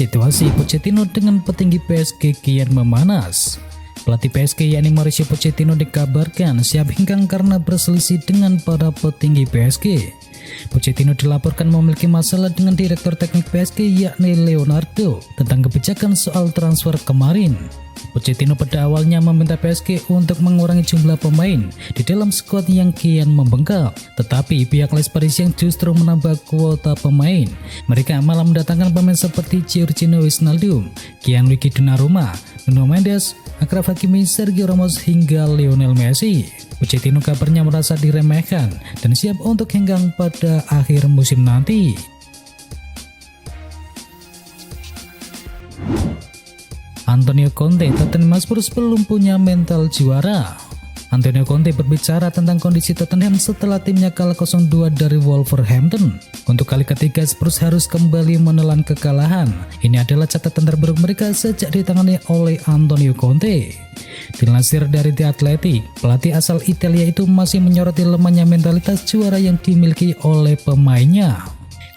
Situasi Pochettino dengan petinggi PSG kian memanas. Pelatih PSG yakni Mauricio Pochettino dikabarkan siap hengkang karena berselisih dengan para petinggi PSG. Pochettino dilaporkan memiliki masalah dengan direktur teknik PSG yakni Leonardo tentang kebijakan soal transfer kemarin. Pochettino pada awalnya meminta PSG untuk mengurangi jumlah pemain di dalam skuad yang kian membengkak, tetapi pihak Les Parisiens justru menambah kuota pemain. Mereka malah mendatangkan pemain seperti Georginio Wijnaldum, Gianluigi Donnarumma, Nuno Mendes, Achraf Hakimi, Sergio Ramos hingga Lionel Messi. Pochettino kabarnya merasa diremehkan dan siap untuk hengkang pada akhir musim nanti. Antonio Conte, Tottenham Hotspur belum punya mental juara. Antonio Conte berbicara tentang kondisi Tottenham setelah timnya kalah 0-2 dari Wolverhampton. Untuk kali ketiga Spurs harus kembali menelan kekalahan. Ini adalah catatan terburuk mereka sejak ditangani oleh Antonio Conte. Dilansir dari The Athletic, pelatih asal Italia itu masih menyoroti lemahnya mentalitas juara yang dimiliki oleh pemainnya.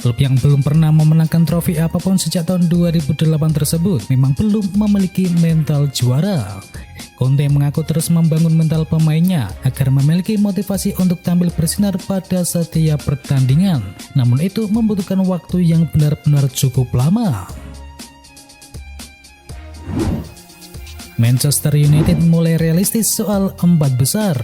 Klub yang belum pernah memenangkan trofi apapun sejak tahun 2008 tersebut memang belum memiliki mental juara. Conte mengaku terus membangun mental pemainnya agar memiliki motivasi untuk tampil bersinar pada setiap pertandingan. Namun itu membutuhkan waktu yang benar-benar cukup lama. Manchester United mulai realistis soal 4 besar.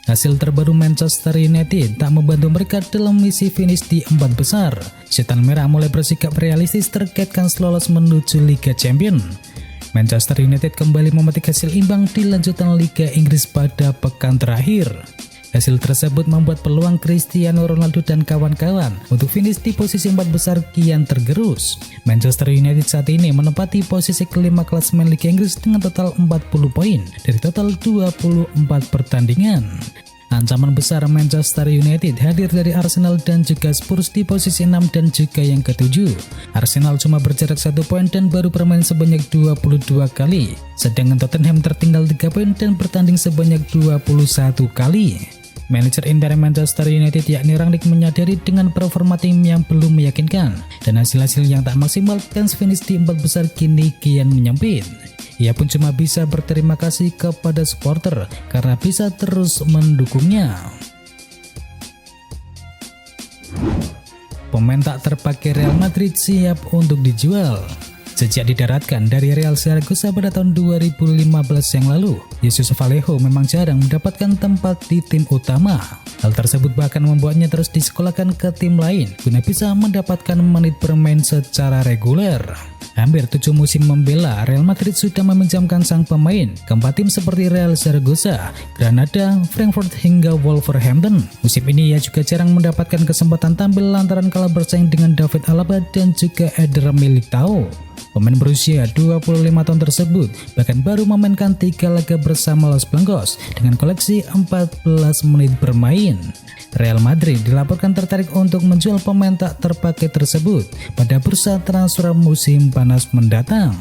Hasil terbaru Manchester United tak membantu mereka dalam misi finish di 4 besar. Setan Merah mulai bersikap realistis terkait kans lolos menuju Liga Champions. Manchester United kembali memetik hasil imbang di lanjutan Liga Inggris pada pekan terakhir. Hasil tersebut membuat peluang Cristiano Ronaldo dan kawan-kawan untuk finish di posisi 4 besar kian tergerus. Manchester United saat ini menempati posisi kelima klasemen Liga Inggris dengan total 40 poin dari total 24 pertandingan. Ancaman besar Manchester United hadir dari Arsenal dan juga Spurs di posisi 6 dan juga yang ke-7. Arsenal cuma berjarak 1 poin dan baru bermain sebanyak 22 kali, sedangkan Tottenham tertinggal 3 poin dan bertanding sebanyak 21 kali. Manajer Inter Manchester United yakni Rangnick menyadari dengan performa tim yang belum meyakinkan dan hasil-hasil yang tak maksimal, kans finish di 4 besar kini kian menyempit. Ia pun cuma bisa berterima kasih kepada supporter karena bisa terus mendukungnya. Pemain tak terpakai Real Madrid siap untuk dijual. Sejak didaratkan dari Real Zaragoza pada tahun 2015 yang lalu, Jesus Vallejo memang jarang mendapatkan tempat di tim utama. Hal tersebut bahkan membuatnya terus disekolahkan ke tim lain guna bisa mendapatkan menit bermain secara reguler. Hampir 7 musim membela, Real Madrid sudah meminjamkan sang pemain ke 4 tim seperti Real Zaragoza, Granada, Frankfurt hingga Wolverhampton. Musim ini ia juga jarang mendapatkan kesempatan tampil lantaran kalah bersaing dengan David Alaba dan juga Eder Militao. Pemain berusia 25 tahun tersebut bahkan baru memainkan 3 laga bersama Los Blancos dengan koleksi 14 menit bermain. Real Madrid dilaporkan tertarik untuk menjual pemain tak terpakai tersebut pada bursa transfer musim panas mendatang.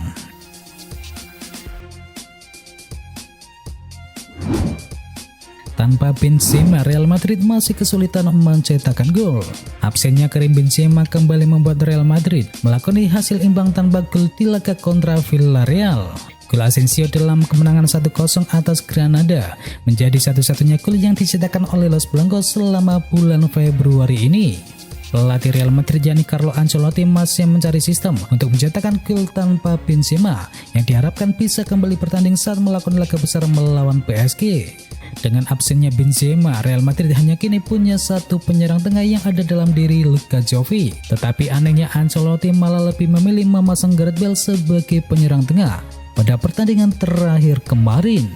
Tanpa Benzema, Real Madrid masih kesulitan mencetakkan gol. Absennya Karim Benzema kembali membuat Real Madrid melakoni hasil imbang tanpa gol di laga kontra Villarreal. Gol Asensio dalam kemenangan 1-0 atas Granada menjadi satu-satunya gol yang dicetakkan oleh Los Blancos selama bulan Februari ini. Pelatih Real Madrid yakni Carlo Ancelotti masih mencari sistem untuk mencetakkan gol tanpa Benzema yang diharapkan bisa kembali bertanding saat melakoni laga besar melawan PSG. Dengan absennya Benzema, Real Madrid hanya kini punya satu penyerang tengah yang ada dalam diri Luka Jovic. Tetapi anehnya Ancelotti malah lebih memilih memasang Gareth Bale sebagai penyerang tengah pada pertandingan terakhir kemarin.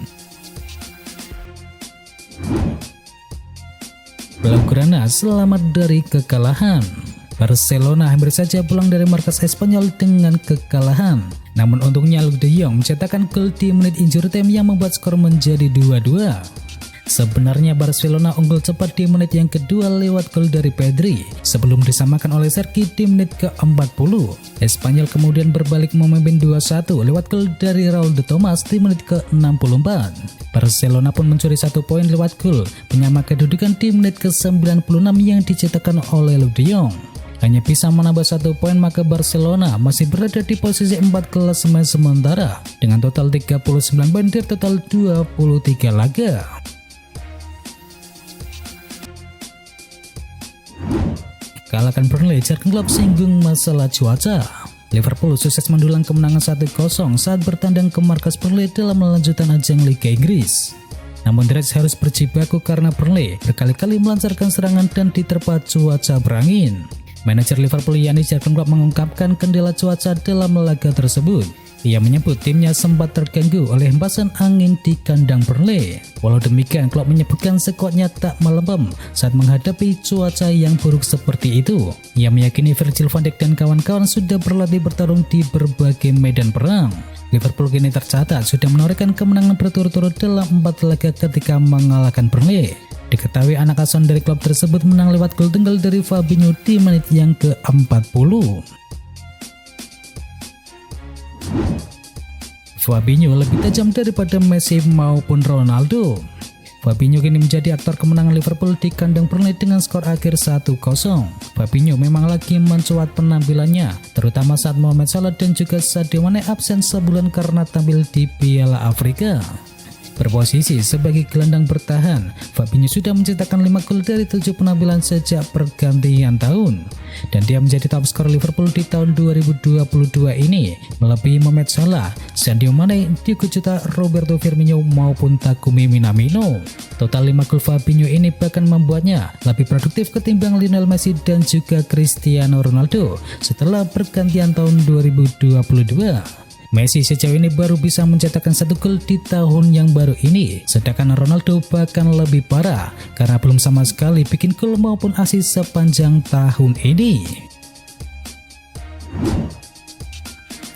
Blaugrana selamat dari kekalahan. Barcelona hampir saja pulang dari markas Espanyol dengan kekalahan. Namun untungnya Luuk de Jong mencetakkan gol di menit injury time yang membuat skor menjadi 2-2. Sebenarnya Barcelona unggul cepat di menit yang kedua lewat gol dari Pedri sebelum disamakan oleh Sergi di menit ke-40. Espanyol kemudian berbalik memimpin 2-1 lewat gol dari Raul de Tomas di menit ke-64. Barcelona pun mencuri 1 poin lewat gol penyama kedudukan di menit ke-96 yang dicetakkan oleh Luuk de Jong. hanya bisa menambah 1 poin, maka Barcelona masih berada di posisi 4 klasemen sementara dengan total 39 poin dari total 23 laga. Kalahkan Burnley, Jurgen Klopp singgung masalah cuaca. Liverpool sukses mendulang kemenangan 1-0 saat bertandang ke markas Burnley dalam lanjutan ajang Liga Inggris. Namun The Reds harus berjibaku karena Burnley berkali-kali melancarkan serangan dan diterpa cuaca berangin. Manajer Liverpool Jurgen Klopp mengungkapkan kendala cuaca dalam laga tersebut. Ia menyebut timnya sempat terganggu oleh hembasan angin di kandang Burnley. Walau demikian, Klopp menyebutkan skuadnya tak melempem saat menghadapi cuaca yang buruk seperti itu. Ia meyakini Virgil van Dijk dan kawan-kawan sudah berlatih bertarung di berbagai medan perang. Liverpool kini tercatat sudah menorehkan kemenangan berturut-turut dalam 4 laga ketika mengalahkan Burnley. Diketahui anak asuhan dari klub tersebut menang lewat gol tunggal dari Fabinho di menit yang ke-40. Fabinho lebih tajam daripada Messi maupun Ronaldo. Fabinho kini menjadi aktor kemenangan Liverpool di kandang Burnley dengan skor akhir 1-0. Fabinho memang lagi mencuat penampilannya, terutama saat Mohamed Salah dan juga Sadio Mane absen sebulan karena tampil di Piala Afrika. Berposisi sebagai gelandang bertahan, Fabinho sudah mencetakkan 5 gol dari 7 penampilan sejak pergantian tahun. Dan dia menjadi top skor Liverpool di tahun 2022 ini, melebihi Mohamed Salah, Sadio Mane, Diogo Jota, Roberto Firmino maupun Takumi Minamino. Total 5 gol Fabinho ini bahkan membuatnya lebih produktif ketimbang Lionel Messi dan juga Cristiano Ronaldo setelah pergantian tahun 2022. Messi sejauh ini baru bisa mencetakkan 1 gol di tahun yang baru ini, sedangkan Ronaldo bahkan lebih parah karena belum sama sekali bikin gol maupun assist sepanjang tahun ini.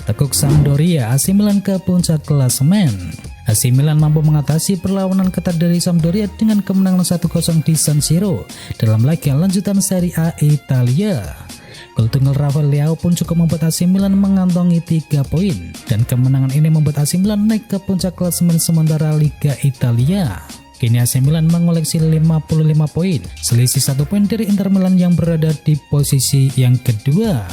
Tekuk Sampdoria, AC Milan ke puncak klasemen. AC Milan mampu mengatasi perlawanan ketat dari Sampdoria dengan kemenangan 1-0 di San Siro dalam laga lanjutan Serie A Italia. Gol tunggal Rafael Leao pun cukup membuat AC Milan mengantongi 3 poin, dan kemenangan ini membuat AC Milan naik ke puncak klasemen sementara Liga Italia. Kini AC Milan mengoleksi 55 poin, selisih 1 poin dari Inter Milan yang berada di posisi yang kedua.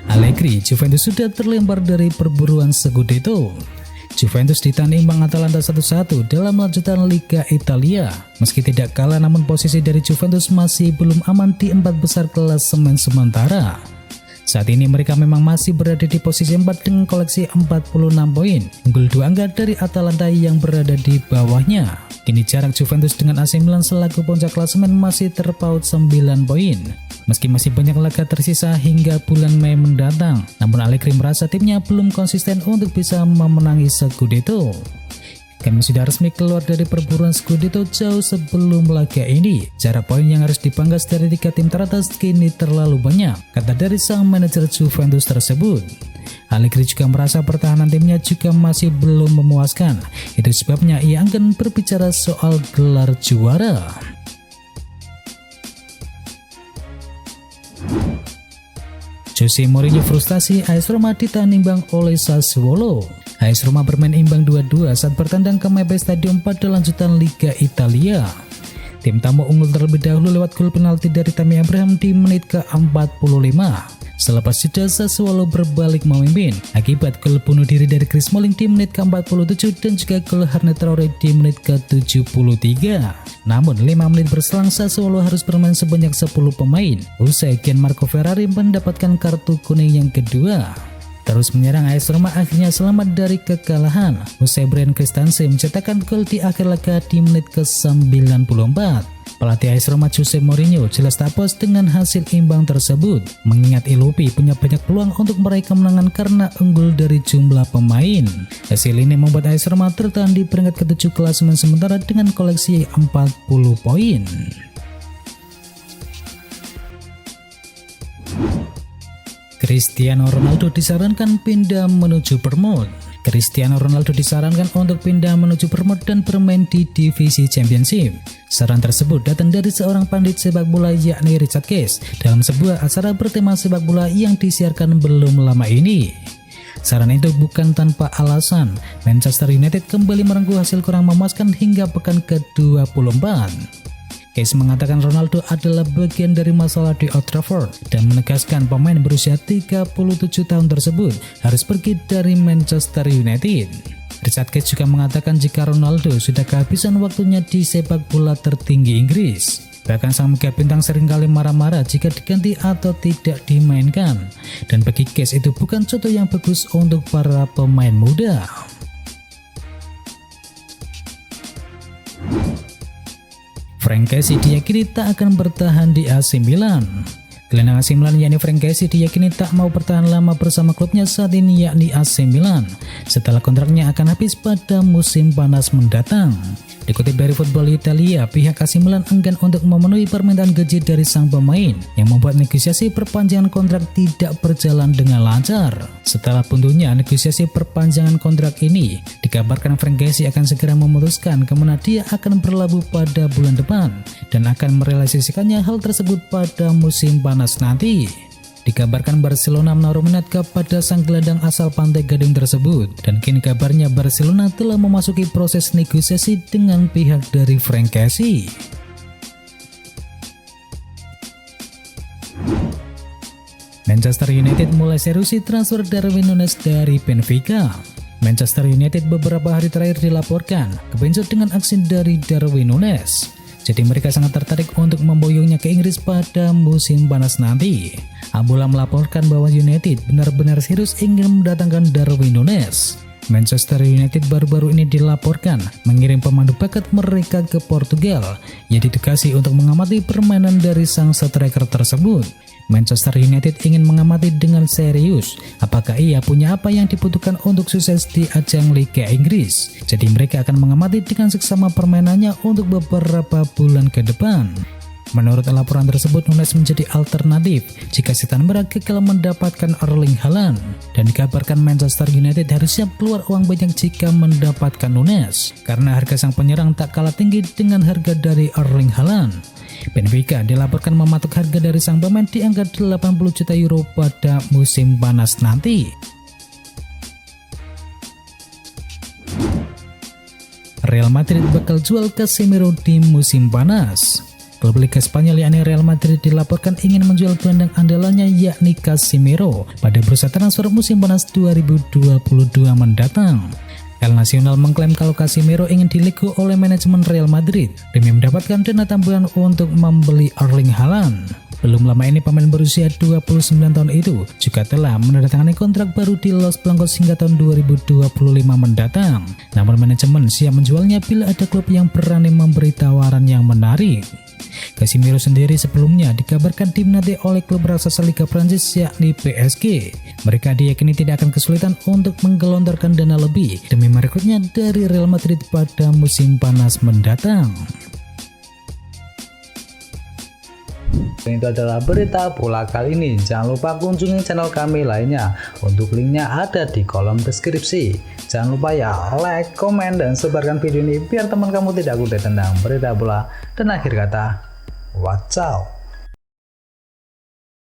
Allegri, Juventus sudah terlempar dari perburuan Scudetto. Juventus ditahan imbang Atalanta 1-1 dalam lanjutan Liga Italia. Meski tidak kalah, namun posisi dari Juventus masih belum aman di 4 besar klasemen sementara. Saat ini mereka memang masih berada di posisi 4 dengan koleksi 46 poin, unggul 2 angka dari Atalanta yang berada di bawahnya. Kini jarak Juventus dengan AC Milan selaku puncak klasemen masih terpaut 9 poin. Meski masih banyak laga tersisa hingga bulan Mei mendatang, namun Allegri merasa timnya belum konsisten untuk bisa memenangi Scudetto. Kami sudah resmi keluar dari perburuan Scudetto jauh sebelum laga ini. Jarak poin yang harus dipangkas dari 3 tim teratas kini terlalu banyak, kata dari sang manajer Juventus tersebut. Allegri juga merasa pertahanan timnya juga masih belum memuaskan. Itu sebabnya ia enggan berbicara soal gelar juara. Jose Mourinho frustasi, AS Roma ditahan imbang oleh Sassuolo. AS Roma bermain imbang 2-2 saat bertandang ke Mapei Stadium pada lanjutan Liga Italia. Tim tamu unggul terlebih dahulu lewat gol penalti dari Tammy Abraham di menit ke-45. Selepas jeda, Sassuolo berbalik memimpin akibat gol bunuh diri dari Chris Smalling di menit ke-47 dan juga gol Harné Traoré di menit ke-73. Namun 5 menit berselang, Sassuolo harus bermain sebanyak 10 pemain usai Gianmarco Ferrari mendapatkan kartu kuning yang kedua. Terus menyerang, AS Roma akhirnya selamat dari kekalahan usai Bryan Christensen mencetakkan gol di akhir laga di menit ke-94. Pelatih AS Roma Jose Mourinho jelas tak puas dengan hasil imbang tersebut, mengingat Ilopi punya banyak peluang untuk meraih kemenangan karena unggul dari jumlah pemain. Hasil ini membuat AS Roma tertahan di peringkat ke-7 klasemen sementara dengan koleksi 40 poin. Cristiano Ronaldo disarankan pindah menuju Bournemouth. Cristiano Ronaldo disarankan untuk pindah menuju Bournemouth dan bermain di divisi Championship. Saran tersebut datang dari seorang pandit sepak bola yakni Richard Keys dalam sebuah acara bertema sepak bola yang disiarkan belum lama ini. Saran itu bukan tanpa alasan. Manchester United kembali merengkuh hasil kurang memuaskan hingga pekan ke-24. Case mengatakan Ronaldo adalah bagian dari masalah di Old Trafford dan menegaskan pemain berusia 37 tahun tersebut harus pergi dari Manchester United. Richard Case juga mengatakan jika Ronaldo sudah kehabisan waktunya di sepak bola tertinggi Inggris. Bahkan sang mega bintang seringkali marah-marah jika diganti atau tidak dimainkan. Dan bagi Case itu bukan contoh yang bagus untuk para pemain muda. Frank Casey diyakini tak akan bertahan di AC Milan. Gelandang AC Milan yakni Frank Casey diyakini tak mau bertahan lama bersama klubnya saat ini yakni AC Milan setelah kontraknya akan habis pada musim panas mendatang. Dikutip dari Football Italia, pihak AC Milan enggan untuk memenuhi permintaan gaji dari sang pemain yang membuat negosiasi perpanjangan kontrak tidak berjalan dengan lancar. Setelah buntunya negosiasi perpanjangan kontrak ini, dikabarkan Frank Casey akan segera memutuskan kemana dia akan berlabuh pada bulan depan dan akan merealisasikannya hal tersebut pada musim panas nanti. Dikabarkan Barcelona menaruh minat kepada sang gelandang asal Pantai Gading tersebut dan kini kabarnya Barcelona telah memasuki proses negosiasi dengan pihak dari Frank Casey. Manchester United mulai serius transfer Darwin Núñez dari Benfica. Manchester United beberapa hari terakhir dilaporkan kebencut dengan aksi dari Darwin Núñez. Jadi mereka sangat tertarik untuk memboyongnya ke Inggris pada musim panas nanti. Ambula melaporkan bahwa United benar-benar serius ingin mendatangkan Darwin Núñez. Manchester United baru-baru ini dilaporkan mengirim pemandu bakat mereka ke Portugal yang ditugasi untuk mengamati permainan dari sang striker tersebut. Manchester United ingin mengamati dengan serius apakah ia punya apa yang dibutuhkan untuk sukses di ajang Liga Inggris. Jadi mereka akan mengamati dengan seksama permainannya untuk beberapa bulan ke depan. Menurut laporan tersebut, Núñez menjadi alternatif jika Setan Merah gagal mendapatkan Erling Haaland dan dikabarkan Manchester United harus siap keluar uang banyak jika mendapatkan Núñez karena harga sang penyerang tak kalah tinggi dengan harga dari Erling Haaland. Benfica dilaporkan mematok harga dari sang pemain di angka 80 juta euro pada musim panas nanti. Real Madrid bakal jual Casemiro di musim panas. Klub Liga Spanyol yakni Real Madrid dilaporkan ingin menjual gelandang andalannya yakni Casemiro pada bursa transfer musim panas 2022 mendatang. El Nacional mengklaim kalau Casemiro ingin dilego oleh manajemen Real Madrid demi mendapatkan dana tambahan untuk membeli Erling Haaland. Belum lama ini pemain berusia 29 tahun itu juga telah menandatangani kontrak baru di Los Blancos hingga tahun 2025 mendatang. Namun manajemen siap menjualnya bila ada klub yang berani memberi tawaran yang menarik. Casemiro sendiri sebelumnya dikabarkan diminati oleh klub raksasa Liga Prancis yakni PSG. Mereka diyakini tidak akan kesulitan untuk menggelontorkan dana lebih demi merekrutnya dari Real Madrid pada musim panas mendatang. Itu adalah berita bola kali ini. Jangan lupa kunjungi channel kami lainnya. Untuk linknya ada di kolom deskripsi. Jangan lupa ya like, komen, dan sebarkan video ini biar teman kamu tidak kudet tentang berita bola. Dan akhir kata, wacau.